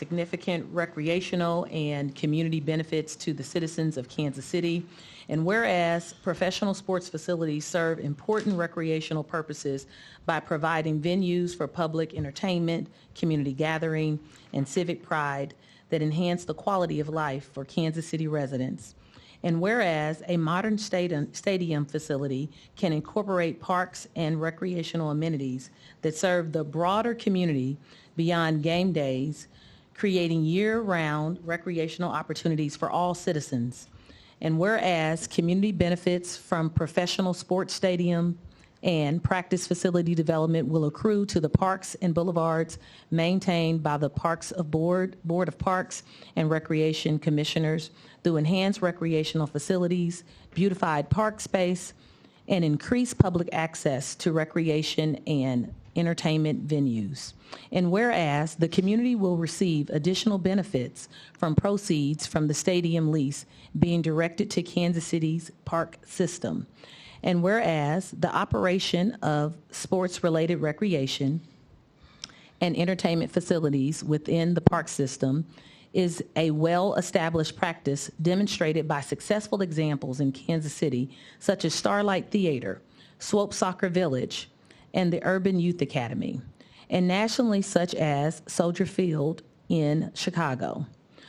significant recreational and community benefits to the citizens of Kansas City. And whereas professional sports facilities serve important recreational purposes by providing venues for public entertainment, community gathering, and civic pride that enhance the quality of life for Kansas City residents. And whereas a modern stadium facility can incorporate parks and recreational amenities that serve the broader community beyond game days, creating year-round recreational opportunities for all citizens. And whereas community benefits from professional sports stadium and practice facility development will accrue to the parks and boulevards maintained by the Board of Parks and Recreation Commissioners through enhanced recreational facilities, beautified park space, and increased public access to recreation and entertainment venues. And whereas the community will receive additional benefits from proceeds from the stadium lease being directed to Kansas City's park system. And whereas the operation of sports-related recreation and entertainment facilities within the park system is a well-established practice demonstrated by successful examples in Kansas City, such as Starlight Theater, Swope Soccer Village, and the Urban Youth Academy, and nationally such as Soldier Field in Chicago,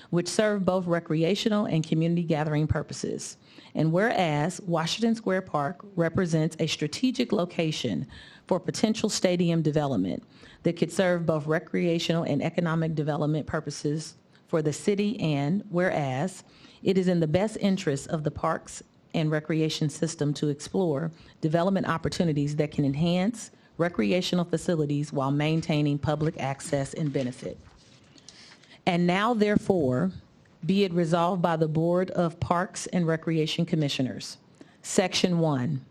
which serve both recreational and community gathering purposes. And whereas Washington Square Park represents a strategic location for potential stadium development that could serve both recreational and economic development purposes for the city, and whereas it is in the best interest of the parks and recreation system to explore development opportunities that can enhance recreational facilities while maintaining public access and benefit. And now, therefore, be it resolved by the Board of Parks and Recreation Commissioners. Section 1.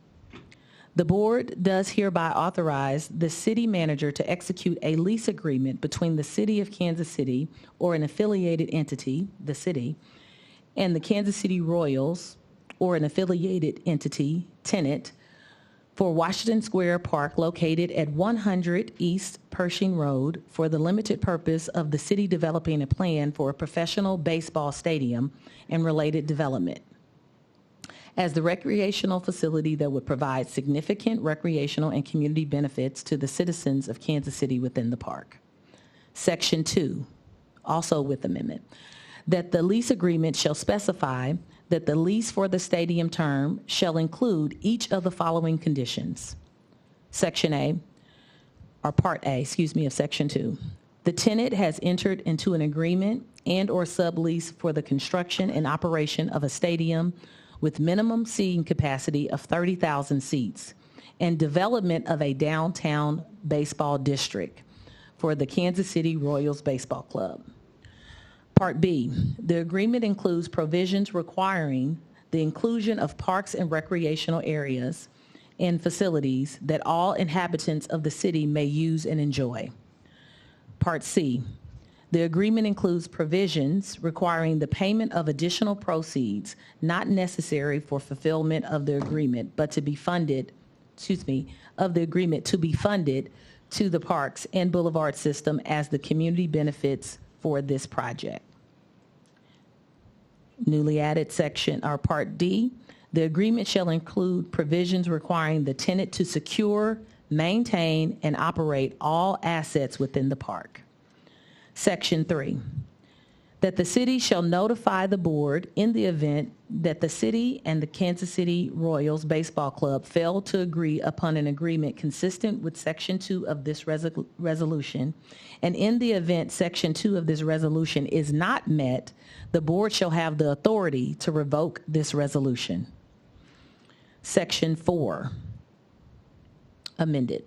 The board does hereby authorize the city manager to execute a lease agreement between the City of Kansas City or an affiliated entity, the city, and the Kansas City Royals or an affiliated entity, tenant, for Washington Square Park located at 100 East Pershing Road for the limited purpose of the city developing a plan for a professional baseball stadium and related development as the recreational facility that would provide significant recreational and community benefits to the citizens of Kansas City within the park. Section 2, also with amendment, that the lease agreement shall specify that the lease for the stadium term shall include each of the following conditions. Section A, or Part A, of Section 2. The tenant has entered into an agreement and or sublease for the construction and operation of a stadium with minimum seating capacity of 30,000 seats and development of a downtown baseball district for the Kansas City Royals Baseball Club. Part B, the agreement includes provisions requiring the inclusion of parks and recreational areas and facilities that all inhabitants of the city may use and enjoy. Part C, the agreement includes provisions requiring the payment of additional proceeds not necessary for fulfillment of the agreement, but to be funded, of the agreement to be funded to the parks and boulevard system as the community benefits for this project. Newly added section, or Part D, the agreement shall include provisions requiring the tenant to secure, maintain, and operate all assets within the park. Section 3, that the city shall notify the board in the event that the city and the Kansas City Royals Baseball Club fail to agree upon an agreement consistent with Section 2 of this resolution, and in the event Section 2 of this resolution is not met, the board shall have the authority to revoke this resolution. Section 4, amended,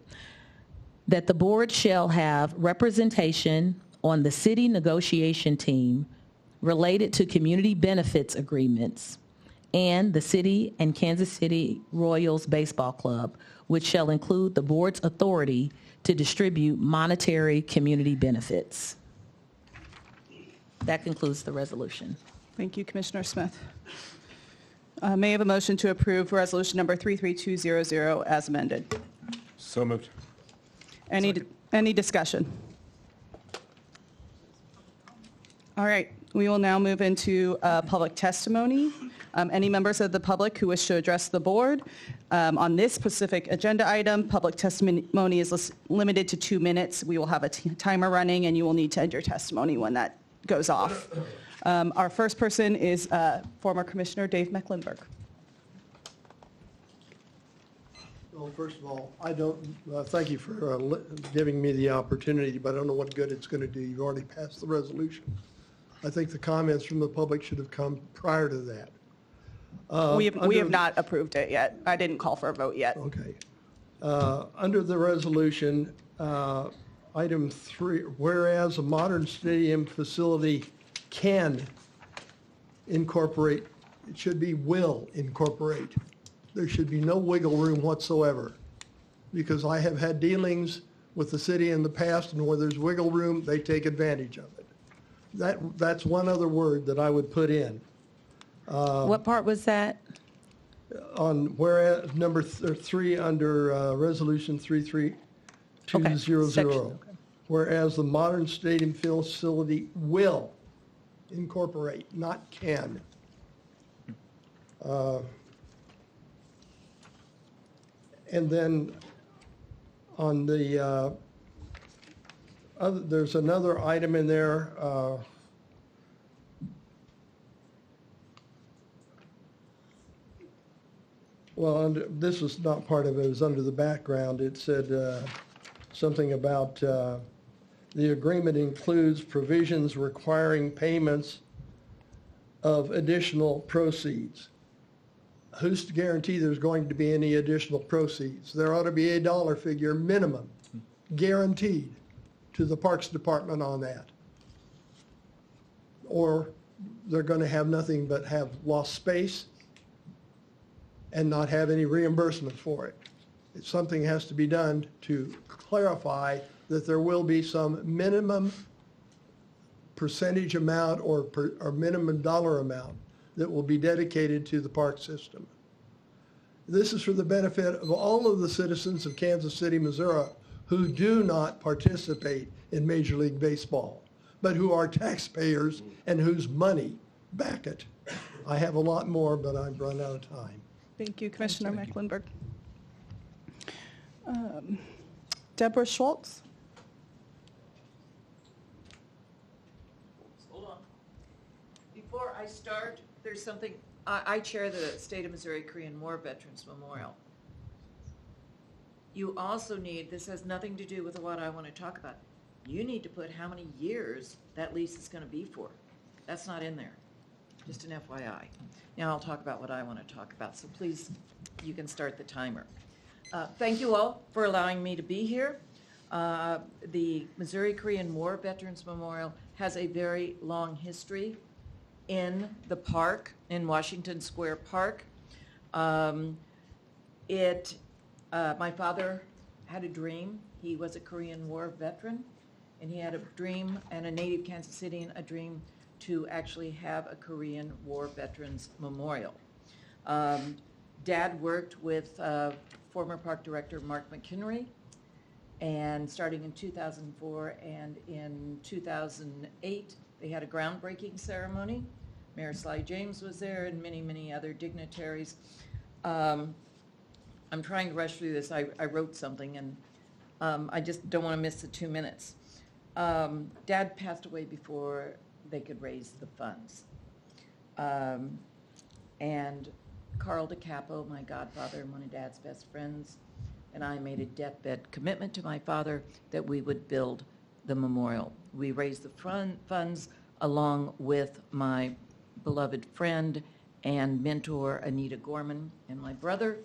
that the board shall have representation on the city negotiation team related to community benefits agreements and the city and Kansas City Royals Baseball Club, which shall include the board's authority to distribute monetary community benefits. That concludes the resolution. Thank you, Commissioner Smith. May I have a motion to approve resolution number 33200 as amended? So moved. Any discussion? All right, we will now move into public testimony. Any members of the public who wish to address the board on this specific agenda item, public testimony is limited to 2 minutes. We will have a timer running, and you will need to end your testimony when that goes off. Our first person is former Commissioner Dave Mecklenburg. Well, first of all, I don't, thank you for giving me the opportunity, but I don't know what good it's going to do. You've already passed the resolution. I think the comments from the public should have come prior to that. We have not approved it yet. I didn't call for a vote yet. Okay. Under the resolution, item 3, whereas a modern stadium facility can incorporate, it should be will incorporate. There should be no wiggle room whatsoever, because I have had dealings with the city in the past, and where there's wiggle room, they take advantage of it. That's one other word that I would put in. What part was that? On whereas number 3 under Resolution 33200. Section, okay. Whereas the modern stadium facility will incorporate, not can. And then on the there's another item in there. Well, this is not part of it. It was under the background. It said something about the agreement includes provisions requiring payments of additional proceeds. Who's to guarantee there's going to be any additional proceeds? There ought to be a dollar figure minimum guaranteed to the Parks Department on that. Or they're going to have nothing but have lost space and not have any reimbursement for it. Something has to be done to clarify that there will be some minimum percentage amount or minimum dollar amount that will be dedicated to the park system. This is for the benefit of all of the citizens of Kansas City, Missouri, who do not participate in Major League Baseball, but who are taxpayers and whose money back it. I have a lot more, but I've run out of time. Thank you, Commissioner Mecklenburg. Deborah Schultz. Hold on. Before I start, there's something, I chair the State of Missouri Korean War Veterans Memorial. You also need, this has nothing to do with what I want to talk about. You need to put how many years that lease is going to be for. That's not in there. Just an FYI. Now I'll talk about what I want to talk about. So please, you can start the timer. Thank you all for allowing me to be here. The Missouri Korean War Veterans Memorial has a very long history in the park, in Washington Square Park. My father had a dream. He was a Korean War veteran, and he had a dream, and a native Kansas Citian, a dream to actually have a Korean War Veterans Memorial. Dad worked with former park director Mark McHenry, and starting in 2004 and in 2008, they had a groundbreaking ceremony. Mayor Sly James was there and many, many other dignitaries. I'm trying to rush through this. I wrote something, and I just don't want to miss the 2 minutes. Dad passed away before they could raise the funds. And Carl DeCapo, my godfather and one of Dad's best friends, and I made a deathbed commitment to my father that we would build the memorial. We raised the funds along with my beloved friend and mentor, Anita Gorman, and my brother.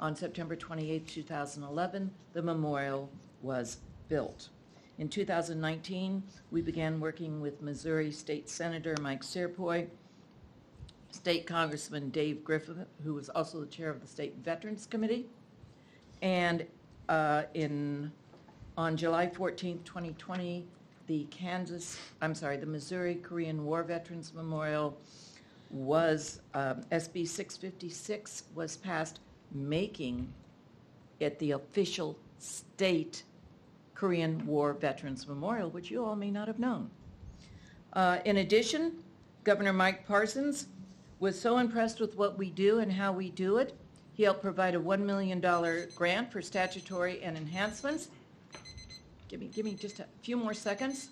On September 28, 2011, the memorial was built. In 2019, we began working with Missouri State Senator Mike Serpoy, State Congressman Dave Griffith, who was also the chair of the State Veterans Committee, and on July 14, 2020, the Missouri Korean War Veterans Memorial was, SB 656 was passed, making it the official state Korean War Veterans Memorial, which you all may not have known. In addition, Governor Mike Parsons was so impressed with what we do and how we do it, he helped provide a $1 million grant for statutory and enhancements. Give me just a few more seconds.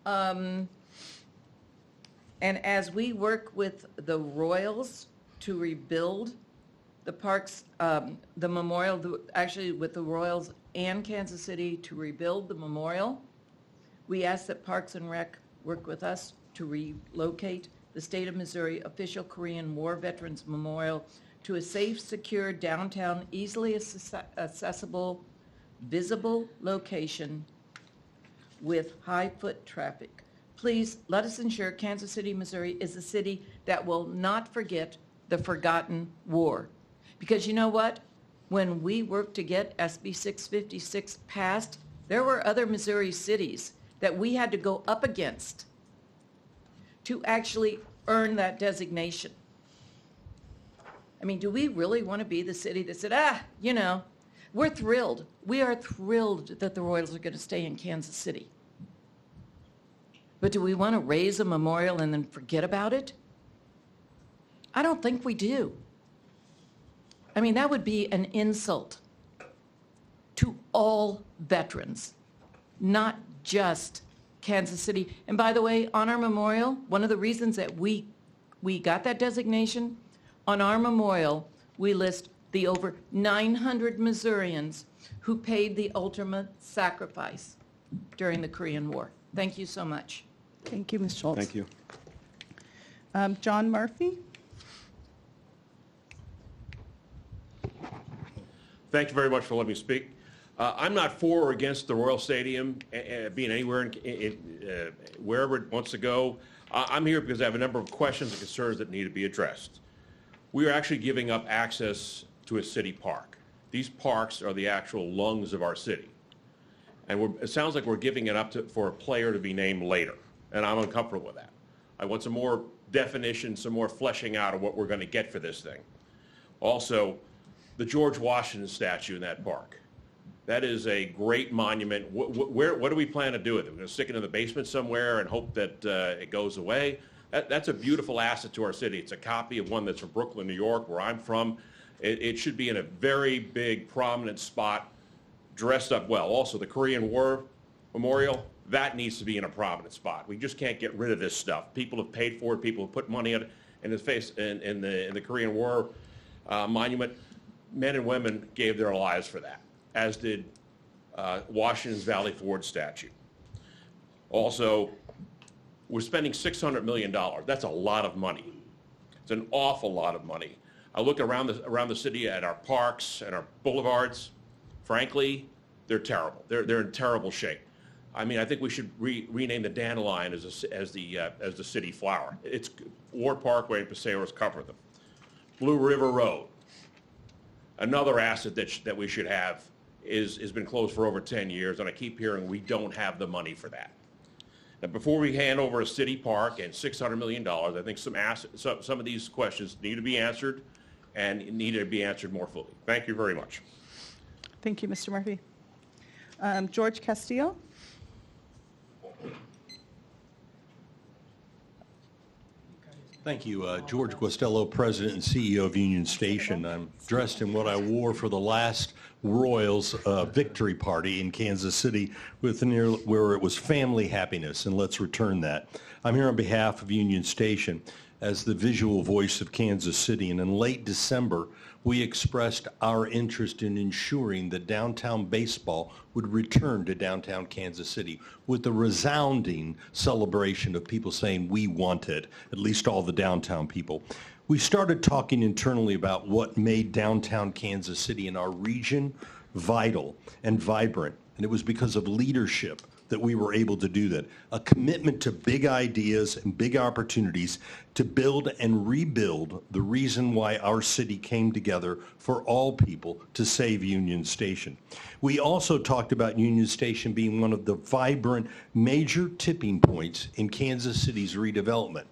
And as we work with the Royals to rebuild the parks, the memorial, actually with the Royals and Kansas City to rebuild the memorial, we ask that Parks and Rec work with us to relocate the State of Missouri official Korean War Veterans Memorial to a safe, secure, downtown, easily accessible, visible location with high foot traffic. Please let us ensure Kansas City, Missouri is a city that will not forget the forgotten war. Because you know what? When we worked to get SB 656 passed, there were other Missouri cities that we had to go up against to actually earn that designation. I mean, do we really want to be the city that said, you know, we're thrilled. We are thrilled that the Royals are going to stay in Kansas City. But do we want to raise a memorial and then forget about it? I don't think we do. I mean, that would be an insult to all veterans, not just Kansas City. And by the way, on our memorial, one of the reasons that we got that designation, on our memorial, we list the over 900 Missourians who paid the ultimate sacrifice during the Korean War. Thank you so much. Thank you, Ms. Schultz. Thank you. John Murphy? Thank you very much for letting me speak. I'm not for or against the Royal Stadium being anywhere, wherever it wants to go. I'm here because I have a number of questions and concerns that need to be addressed. We are actually giving up access to a city park. These parks are the actual lungs of our city. And it sounds like we're giving it up for a player to be named later, and I'm uncomfortable with that. I want some more definition, some more fleshing out of what we're going to get for this thing. Also, the George Washington statue in that park. That is a great monument. What do we plan to do with it? We're going to stick it in the basement somewhere and hope that it goes away? That's a beautiful asset to our city. It's a copy of one that's from Brooklyn, New York, where I'm from. It should be in a very big, prominent spot, dressed up well. Also, the Korean War Memorial, that needs to be in a prominent spot. We just can't get rid of this stuff. People have paid for it. People have put money in it. In the Korean War monument, men and women gave their lives for that, as did Washington's Valley Forge statue. Also, we're spending $600 million. That's a lot of money. It's an awful lot of money. I look around the city at our parks and our boulevards. Frankly, they're terrible. They're in terrible shape. I mean, I think we should rename the dandelion as the city flower. It's Ward Parkway and Paseos cover them. Blue River Road, another asset that we should have, has been closed for over 10 years, and I keep hearing we don't have the money for that. Now, before we hand over a city park and $600 million, I think some of these questions need to be answered and need to be answered more fully. Thank you very much. Thank you, Mr. Murphy. George Castillo? Thank you. George Guastello, President and CEO of Union Station. I'm dressed in what I wore for the last Royals victory party in Kansas City where it was family happiness, and let's return that. I'm here on behalf of Union Station as the visual voice of Kansas City, and in late December, we expressed our interest in ensuring that downtown baseball would return to downtown Kansas City with the resounding celebration of people saying we want it, at least all the downtown people. We started talking internally about what made downtown Kansas City and our region vital and vibrant, and it was because of leadership that we were able to do that. A commitment to big ideas and big opportunities to build and rebuild the reason why our city came together for all people to save Union Station. We also talked about Union Station being one of the vibrant major tipping points in Kansas City's redevelopment.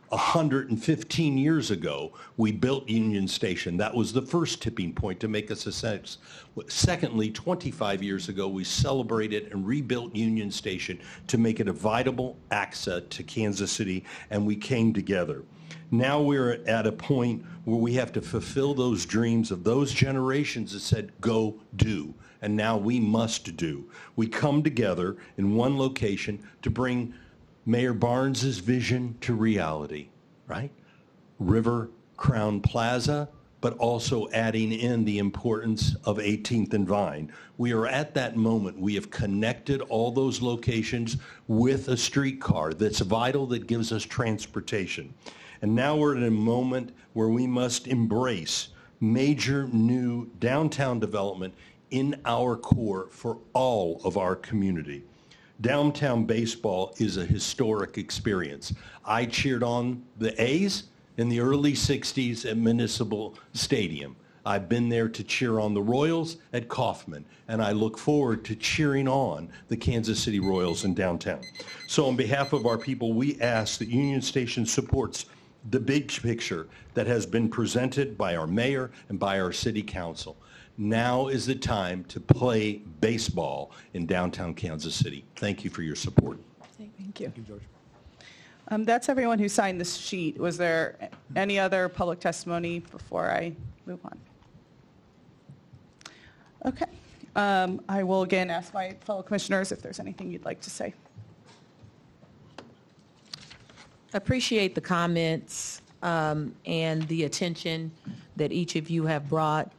115 years ago, we built Union Station. That was the first tipping point to make us a success. Secondly, 25 years ago, we celebrated and rebuilt Union Station to make it a vital asset to Kansas City, and we came together. Now we're at a point where we have to fulfill those dreams of those generations that said, go do. And now we must do. We come together in one location to bring Mayor Barnes's vision to reality, right? River Crown Plaza, but also adding in the importance of 18th and Vine. We are at that moment. We have connected all those locations with a streetcar that's vital, that gives us transportation. And now we're at a moment where we must embrace major new downtown development in our core for all of our community. Downtown baseball is a historic experience. I cheered on the A's in the early 60s at Municipal Stadium. I've been there to cheer on the Royals at Kauffman, and I look forward to cheering on the Kansas City Royals in downtown. So on behalf of our people, we ask that Union Station supports the big picture that has been presented by our mayor and by our city council. Now is the time to play baseball in downtown Kansas City. Thank you for your support. Thank you. That's everyone who signed this sheet. Was there any other public testimony before I move on? Okay. I will again ask my fellow commissioners if there's anything you'd like to say. Appreciate the comments and the attention that each of you have brought.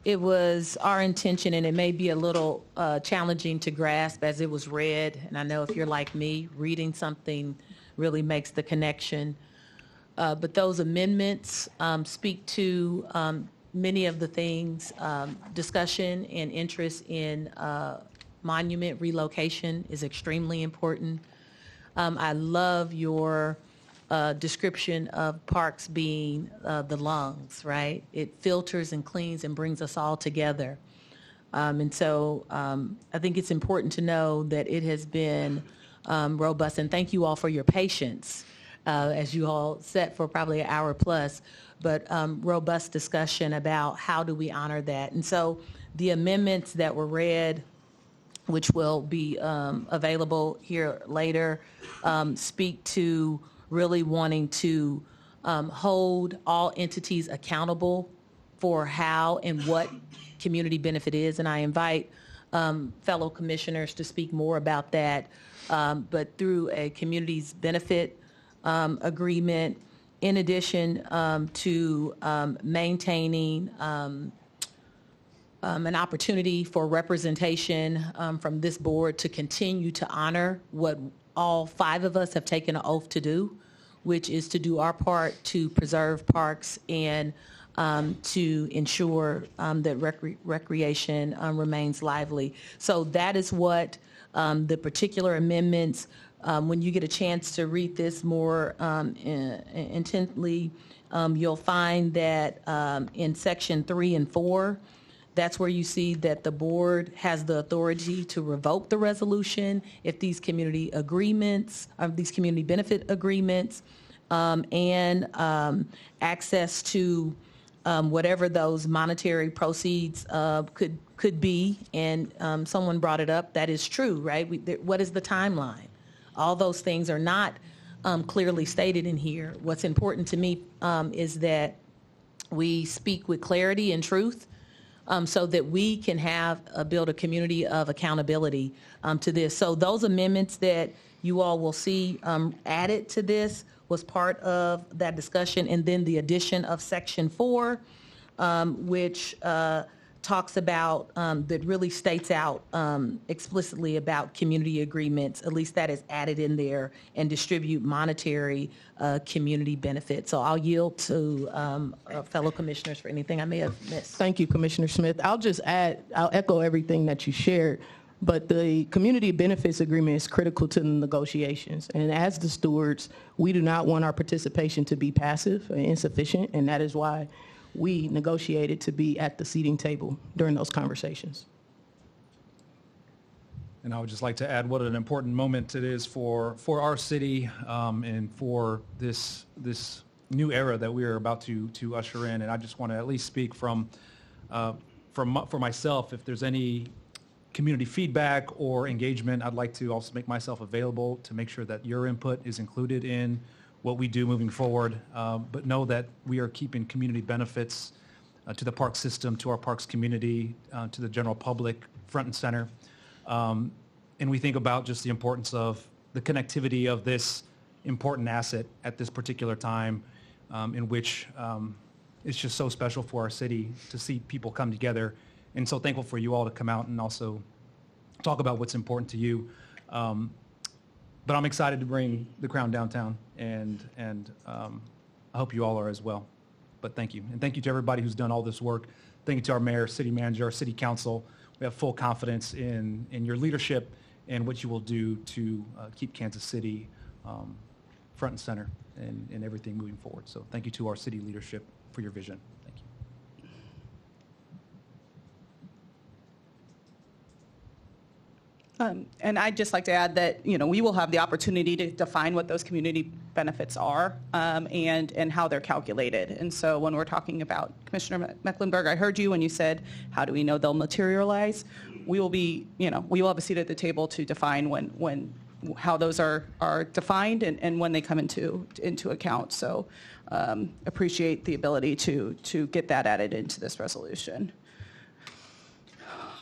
It was our intention, and it may be a little challenging to grasp as it was read, and I know if you're like me, reading something really makes the connection. But those amendments speak to many of the things, discussion and interest in monument relocation is extremely important. I love your description of parks being the lungs, right? It filters and cleans and brings us all together. And so I think it's important to know that it has been robust. And thank you all for your patience as you all sat for probably an hour plus, but robust discussion about how do we honor that. And so the amendments that were read, which will be available here later, speak to really wanting to hold all entities accountable for how and what community benefit is. And I invite fellow commissioners to speak more about that, but through a community's benefit agreement, in addition to maintaining an opportunity for representation from this board to continue to honor what all 5 of us have taken an oath to do, which is to do our part to preserve parks and to ensure that recreation remains lively. So that is what the particular amendments, when you get a chance to read this more intently, you'll find that in section 3 and 4, that's where you see that the board has the authority to revoke the resolution if these community agreements, these community benefit agreements, and access to whatever those monetary proceeds could be. And someone brought it up. That is true, right? What is the timeline? All those things are not clearly stated in here. What's important to me is that we speak with clarity and truth, so that we can build a community of accountability to this. So those amendments that you all will see added to this was part of that discussion. And then the addition of section 4, which talks about, that really states out explicitly about community agreements, at least that is added in there, and distribute monetary community benefits. So I'll yield to fellow commissioners for anything I may have missed. Thank you, Commissioner Smith. I'll echo everything that you shared, but the community benefits agreement is critical to the negotiations. And as the stewards, we do not want our participation to be passive or insufficient, and that is why we negotiated to be at the seating table during those conversations. And I would just like to add what an important moment it is for our city and for this new era that we are about to usher in. And I just want to at least speak for myself. If there's any community feedback or engagement, I'd like to also make myself available to make sure that your input is included in what we do moving forward. But know that we are keeping community benefits to the park system, to our parks community, to the general public front and center. And we think about just the importance of the connectivity of this important asset at this particular time in which it's just so special for our city to see people come together. And so thankful for you all to come out and also talk about what's important to you. But I'm excited to bring the crown downtown, and I hope you all are as well. But thank you. And thank you to everybody who's done all this work. Thank you to our mayor, city manager, our city council. We have full confidence in your leadership and what you will do to keep Kansas City front and center in everything moving forward. So thank you to our city leadership for your vision. Thank you. And I'd just like to add that, we will have the opportunity to define what those community benefits are and how they're calculated. And so when we're talking about, Commissioner Mecklenburg, I heard you when you said, how do we know they'll materialize? We will have a seat at the table to define how those are defined and when they come into account. So appreciate the ability to get that added into this resolution.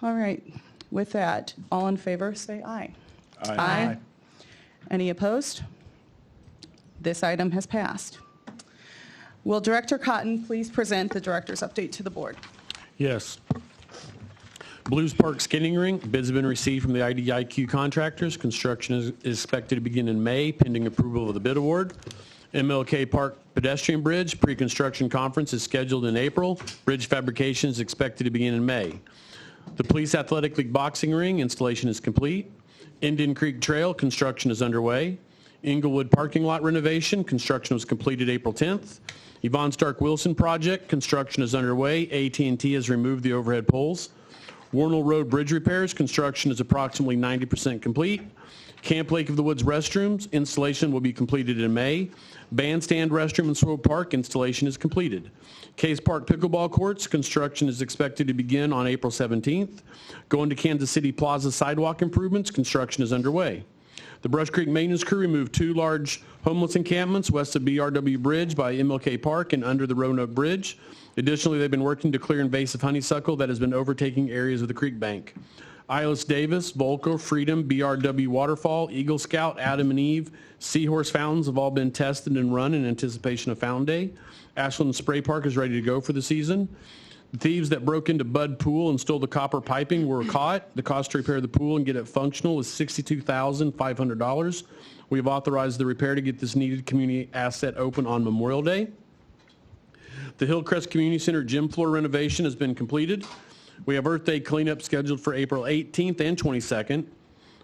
All right. With that, all in favor, say aye. Aye. Aye. Any opposed? This item has passed. Will Director Cotton please present the director's update to the board? Yes. Blues Park Skating Rink, bids have been received from the IDIQ contractors. Construction is expected to begin in May, pending approval of the bid award. MLK Park Pedestrian Bridge, pre-construction conference is scheduled in April. Bridge fabrication is expected to begin in May. The Police Athletic League Boxing Ring installation is complete. Indian Creek Trail construction is underway. Inglewood Parking Lot renovation, construction was completed April 10th. Yvonne Stark Wilson project, construction is underway. AT&T has removed the overhead poles. Warnell Road Bridge repairs, construction is approximately 90% complete. Camp Lake of the Woods restrooms, installation will be completed in May. Bandstand restroom in Swope Park, installation is completed. Case Park pickleball courts, construction is expected to begin on April 17th. Going to Kansas City Plaza sidewalk improvements, construction is underway. The Brush Creek maintenance crew removed 2 large homeless encampments west of BRW Bridge by MLK Park and under the Roanoke Bridge. Additionally, they've been working to clear invasive honeysuckle that has been overtaking areas of the creek bank. Ilis Davis, Volco, Freedom, BRW Waterfall, Eagle Scout, Adam and Eve, Seahorse fountains have all been tested and run in anticipation of Fountain Day. Ashland Spray Park is ready to go for the season. The thieves that broke into Bud Pool and stole the copper piping were caught. The cost to repair the pool and get it functional is $62,500. We have authorized the repair to get this needed community asset open on Memorial Day. The Hillcrest Community Center gym floor renovation has been completed. We have Earth Day cleanup scheduled for April 18th and 22nd.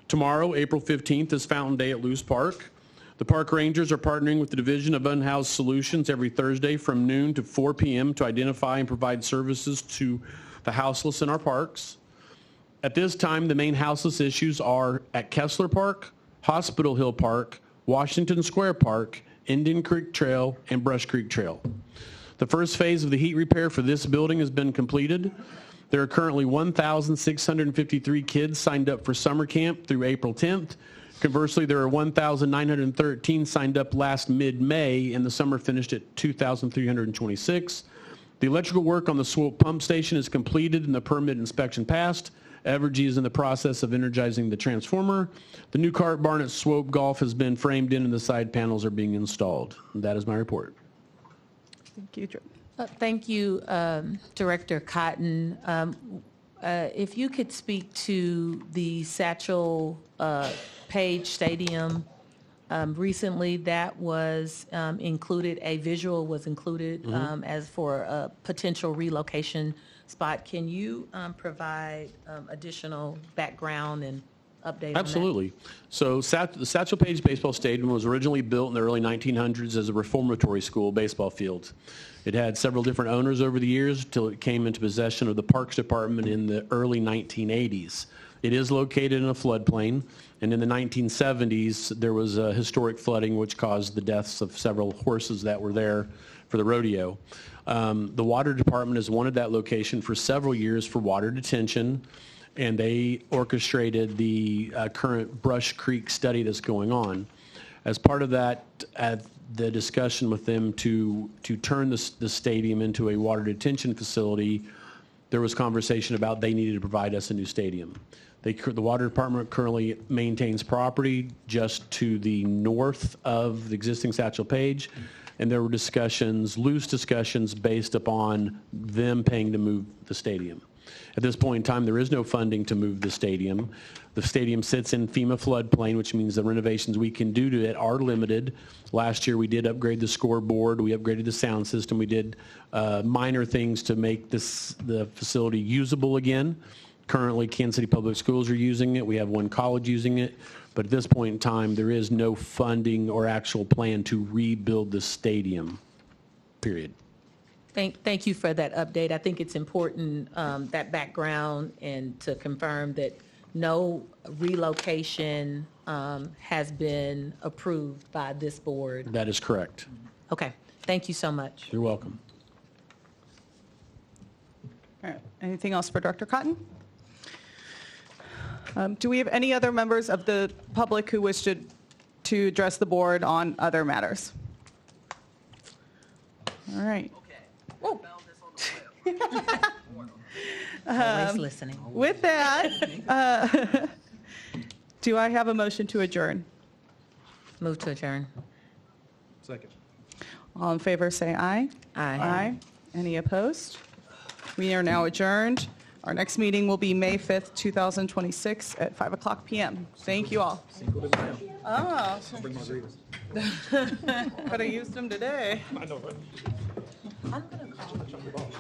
Tomorrow, April 15th, is Fountain Day at Luce Park. The park rangers are partnering with the Division of Unhoused Solutions every Thursday from noon to 4 p.m. to identify and provide services to the houseless in our parks. At this time, the main houseless issues are at Kessler Park, Hospital Hill Park, Washington Square Park, Indian Creek Trail, and Brush Creek Trail. The first phase of the heat repair for this building has been completed. There are currently 1,653 kids signed up for summer camp through April 10th. Conversely, there are 1,913 signed up last mid-May, and the summer finished at 2,326. The electrical work on the Swope pump station is completed and the permit inspection passed. Evergy is in the process of energizing the transformer. The new cart barn at Swope Golf has been framed in and the side panels are being installed. And that is my report. Thank you, Drew. Thank you, Director Cotton. If you could speak to the Satchel Paige Stadium, recently that was included, a visual was included as for a potential relocation spot. Can you provide additional background and update on that? Absolutely. So the Satchel Paige Baseball Stadium was originally built in the early 1900s as a reformatory school baseball field. It had several different owners over the years until it came into possession of the Parks Department in the early 1980s. It is located in a floodplain, and in the 1970s, there was a historic flooding which caused the deaths of several horses that were there for the rodeo. The water department has wanted that location for several years for water detention, and they orchestrated the current Brush Creek study that's going on. As part of that, at the discussion with them to turn the stadium into a water detention facility, there was conversation about they needed to provide us a new stadium. The water department currently maintains property just to the north of the existing Satchel Paige, and there were discussions, loose discussions, based upon them paying to move the stadium. At this point in time, there is no funding to move the stadium. The stadium sits in FEMA floodplain, which means the renovations we can do to it are limited. Last year, we did upgrade the scoreboard. We upgraded the sound system. We did minor things to make the facility usable again. Currently, Kansas City Public Schools are using it. We have one college using it. But at this point in time, there is no funding or actual plan to rebuild the stadium, period. Thank you for that update. I think it's important, that background, and to confirm that no relocation has been approved by this board. That is correct. Okay, thank you so much. You're welcome. All right. Anything else for Director Cotton? Do we have any other members of the public who wish to address the board on other matters? All right. Always listening. With that, do I have a motion to adjourn? Move to adjourn. Second. All in favor, say aye. Aye. Any opposed? We are now adjourned. Our next meeting will be May 5th, 2026 at 5:00 p.m. Thank you all. Oh. Could have used them today. I know, right? I'm gonna call.